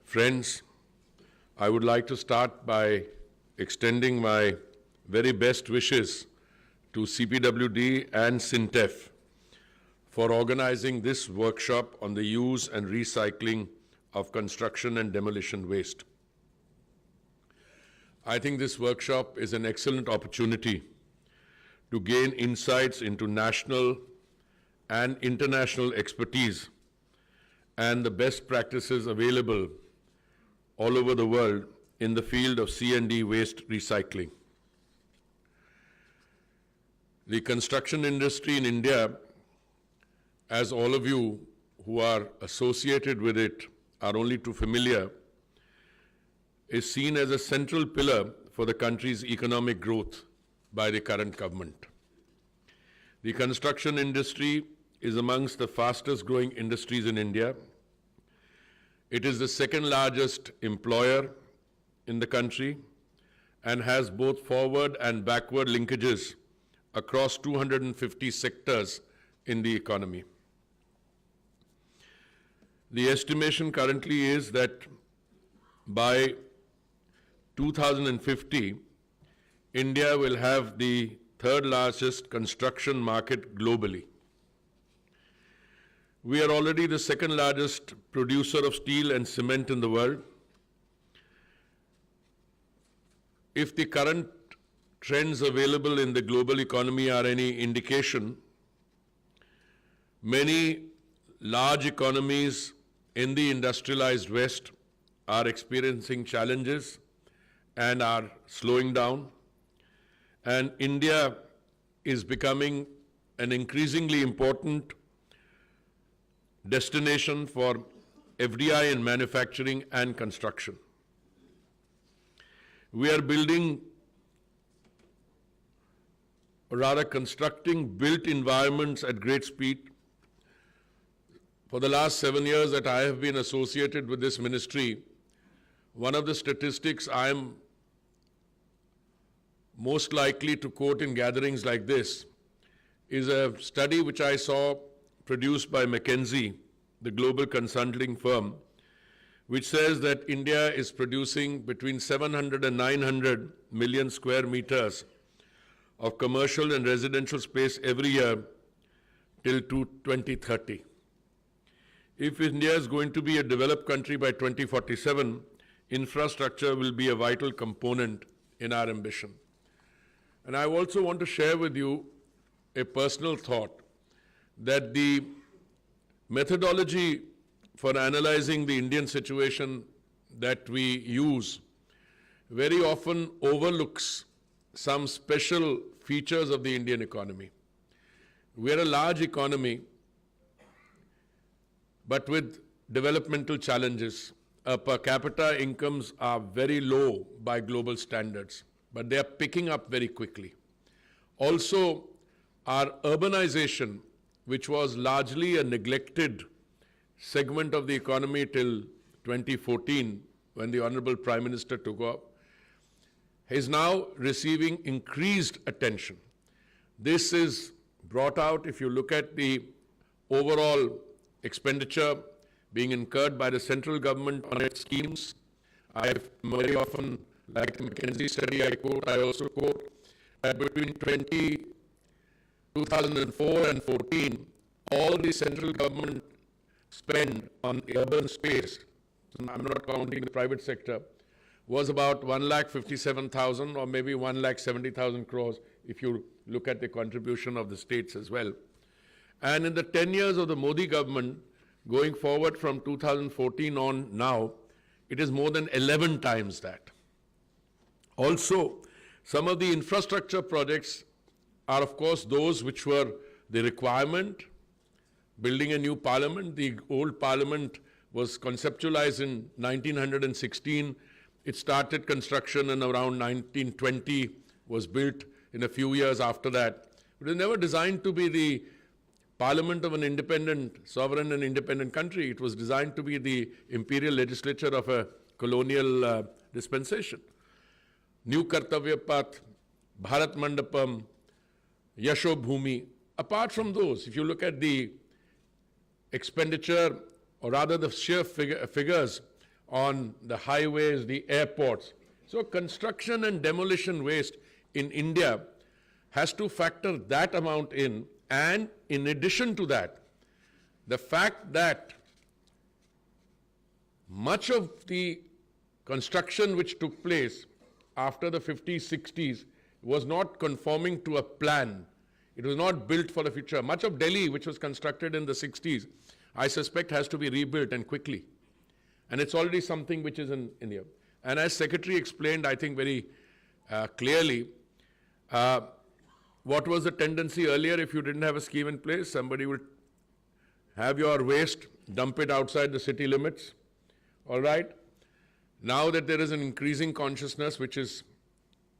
Friends, I would like to start by extending my very best wishes to CPWD and SINTEF for organizing this workshop on the use and recycling of construction and demolition waste. I think this workshop is an excellent opportunity to gain insights into national and international expertise and the best practices available all over the world in the field of C&D waste recycling. The construction industry in India, as all of you who are associated with it are only too familiar, is seen as a central pillar for the country's economic growth by the current government. The construction industry is amongst the fastest growing industries in India. It is the second largest employer in the country and has both forward and backward linkages across 250 sectors in the economy. The estimation currently is that by 2050, India will have the third largest construction market globally. We are already the second largest producer of steel and cement in the world. If the current trends available in the global economy are any indication, many large economies in the industrialized West are experiencing challenges and are slowing down. And India is becoming an increasingly important destination for FDI in manufacturing and construction. We are building, or rather constructing built environments at great speed. For the last 7 years that I have been associated with this ministry, one of the statistics I am most likely to quote in gatherings like this is a study which I saw produced by McKinsey, the global consulting firm, which says that India is producing between 700 and 900 million square meters of commercial and residential space every year till 2030. If India is going to be a developed country by 2047, infrastructure will be a vital component in our ambition. And I also want to share with you a personal thought that the methodology for analyzing the Indian situation that we use very often overlooks some special features of the Indian economy. We are a large economy, but with developmental challenges. Our per capita incomes are very low by global standards, but they are picking up very quickly. Also, our urbanization, which was largely a neglected segment of the economy till 2014, when the Honorable Prime Minister took off, is now receiving increased attention. This is brought out if you look at the overall expenditure being incurred by the central government on its schemes. I've very often, like the McKinsey study I also quote, that between 2004 and 14, all the central government spend on urban space, so I'm not counting the private sector, was about 1,57,000 or maybe 1,70,000 crores if you look at the contribution of the states as well. And in the 10 years of the Modi government, going forward from 2014 on now, it is more than 11 times that. Also, some of the infrastructure projects are of course those which were the requirement. Building a new parliament, the old parliament was conceptualized in 1916. It started construction in around 1920, was built in a few years after that. It was never designed to be the parliament of an independent, sovereign and independent country. It was designed to be the imperial legislature of a colonial dispensation. New Kartavya Path, Bharat Mandapam, Yasho Bhumi. Apart from those, if you look at the expenditure, or rather the sheer figures on the highways, the airports. So construction and demolition waste in India has to factor that amount in, and in addition to that, the fact that much of the construction which took place after the 50s, 60s was not conforming to a plan. It was not built for the future. Much of Delhi, which was constructed in the 60s, I suspect has to be rebuilt, and quickly. And it's already something which is in India. And as Secretary explained, I think very clearly, what was the tendency earlier? If you didn't have a scheme in place, somebody would have your waste, dump it outside the city limits, all right? Now that there is an increasing consciousness which is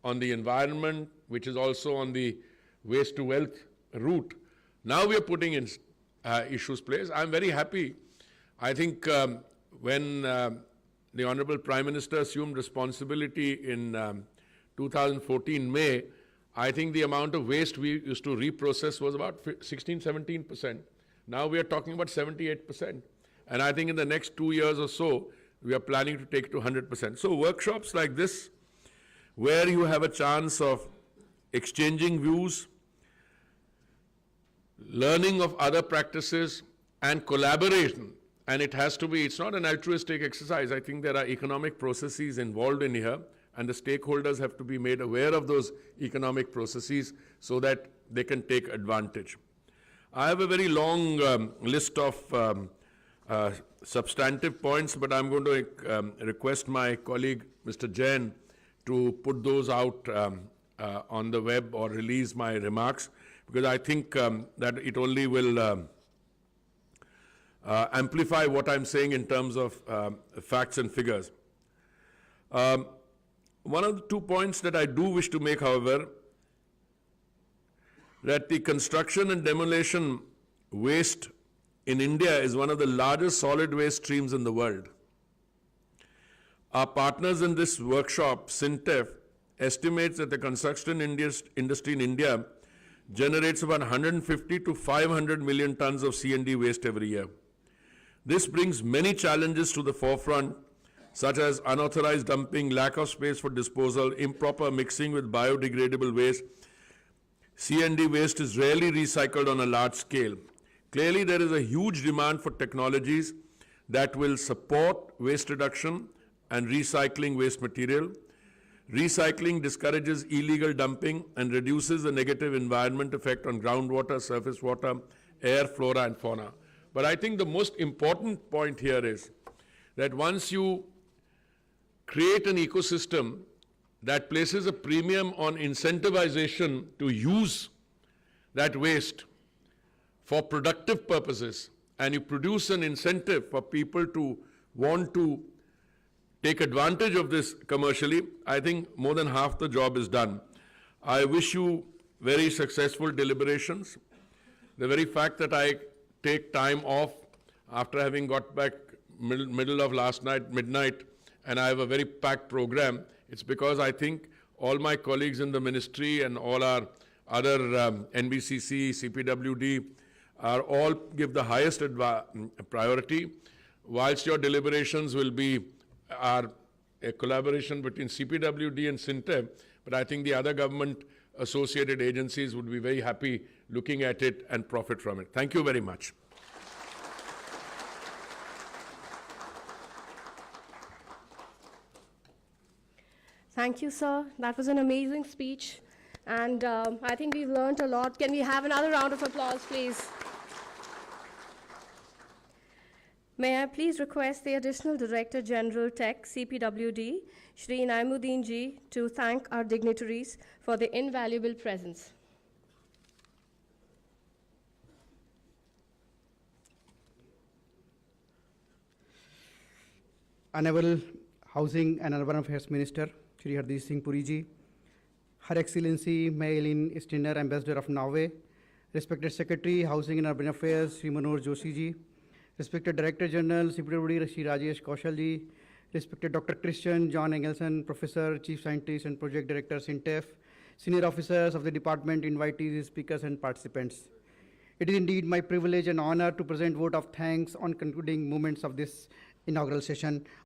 on the environment, which is also on the waste to wealth route, now we are putting in issues place. I'm very happy. I think when the Honorable Prime Minister assumed responsibility in 2014 May, I think the amount of waste we used to reprocess was about 16, 17%. Now we are talking about 78%. And I think in the next 2 years or so, we are planning to take it to 100%. So workshops like this, where you have a chance of exchanging views, learning of other practices, and collaboration. And it has to be, it's not an altruistic exercise. I think there are economic processes involved in here, and the stakeholders have to be made aware of those economic processes so that they can take advantage. I have a very long list of substantive points, but I'm going to request my colleague, Mr. Jain, to put those out on the web or release my remarks, because I think that it only will amplify what I'm saying in terms of facts and figures. One of the 2 points that I do wish to make, however, that the construction and demolition waste in India is one of the largest solid waste streams in the world. Our partners in this workshop, Sintef, estimates that the construction industry in India generates about 150 to 500 million tons of C&D waste every year. This brings many challenges to the forefront, such as unauthorized dumping, lack of space for disposal, improper mixing with biodegradable waste. C&D waste is rarely recycled on a large scale. Clearly, there is a huge demand for technologies that will support waste reduction and recycling waste material. Recycling discourages illegal dumping and reduces the negative environment effect on groundwater, surface water, air, flora, and fauna. But I think the most important point here is that once you create an ecosystem that places a premium on incentivization to use that waste for productive purposes, and you produce an incentive for people to want to take advantage of this commercially, I think more than half the job is done. I wish you very successful deliberations. The very fact that I take time off after having got back middle of last night, midnight, and I have a very packed program, it's because I think all my colleagues in the ministry and all our other NBCC, CPWD are all give the highest priority, whilst your deliberations will be a collaboration between CPWD and Sintef, but I think the other government associated agencies would be very happy looking at it and profit from it. Thank you very much. Thank you, sir. That was an amazing speech, and I think we've learned a lot. Can we have another round of applause, please? May I please request the Additional Director General Tech, CPWD, Shri Naimuddin ji, to thank our dignitaries for their invaluable presence. Honorable Housing and Urban Affairs Minister, Shri Hardeep Singh Puri ji, Her Excellency Maylin Stiner, Ambassador of Norway, respected Secretary, Housing and Urban Affairs, Shri Manoj Joshi ji, respected Director General, CPWD, Shri Rajesh Kaushal ji, respected Dr. Christian John Engelson, Professor, Chief Scientist and Project Director, Sintef, senior officers of the department, invitees, speakers and participants. It is indeed my privilege and honor to present vote of thanks on concluding moments of this inaugural session.